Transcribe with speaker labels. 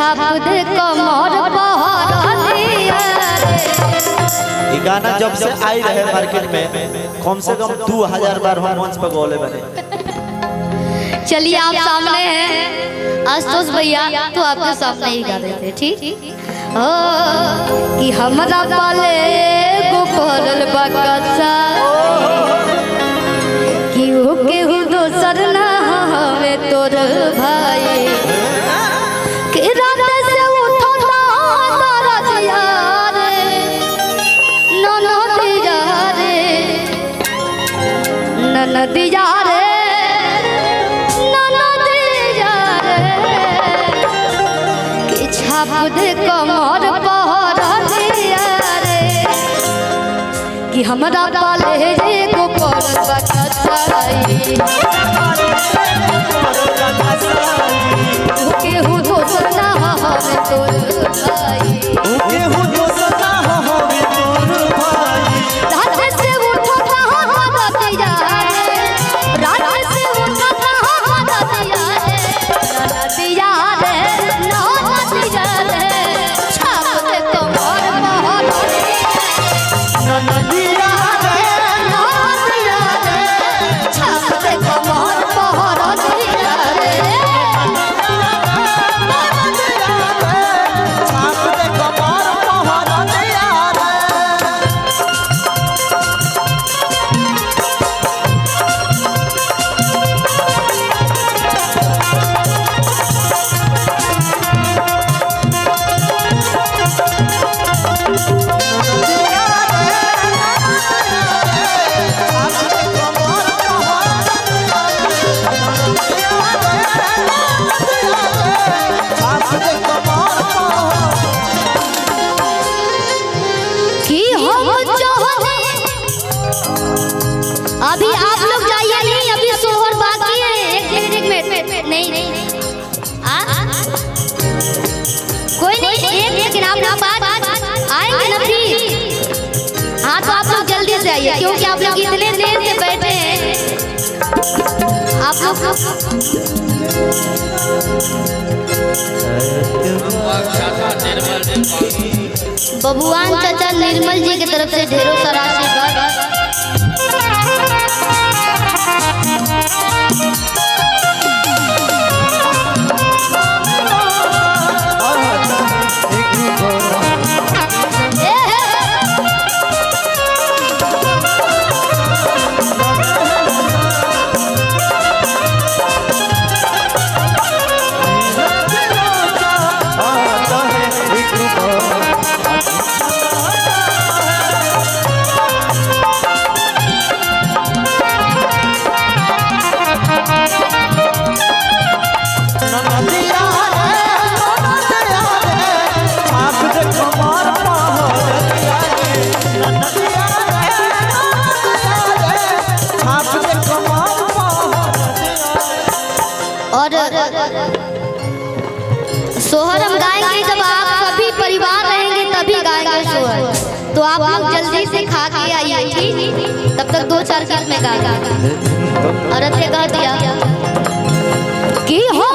Speaker 1: छाप दे कमर पहरलिया।
Speaker 2: ये गाना जब से आई रहे मार्केट में कम से कम 2000 बार हम मंच पर गौले बने।
Speaker 1: चलिए आप सामने हैं आशुतोष भैया, तो आपके सामने ही गा देते ठीक। कि हमरा पाले गोपरल बकसा कि हो केहू दोसर ना हमें तोर भाई कि रात से उठो ना दरदिया रे ननदिया रे ननदिया रे छाप दे कमर पहरलिया रे कि हमरा पाले रे गोपरल बकसाई केहू दोसर ना हमें तोर भाई रात से उठो कहाँ दरदिया रे रात से उठो कहाँ दरदिया रे ननदिया रे ननदिया रे छाप दे कमर पहरलिया ननदिया रे ननदिया रे छाप दे कमर पहरलिया रे अभी आप लोग जाइए नहीं, अभी सोहर बाकी है। एक मिनट नहीं कोई नहीं, एक नाम ना बात आएंगे ना फिर। हाँ तो आप लोग जल्दी से आइए क्योंकि आप लोग इतने देर से बैठे हैं। आप लोग बबुआन चाचा निर्मल जी की तरफ से ढेरों सारा आशीर्वाद। सोहर हम गाएंगे जब आप सभी परिवार रहेंगे तभी गाएंगे सोहर। तो आप लोग जल्दी से खा के आइए ठीक, तब तक 2-4 गीत में गाएगा। औरत ने गा दिया कि हो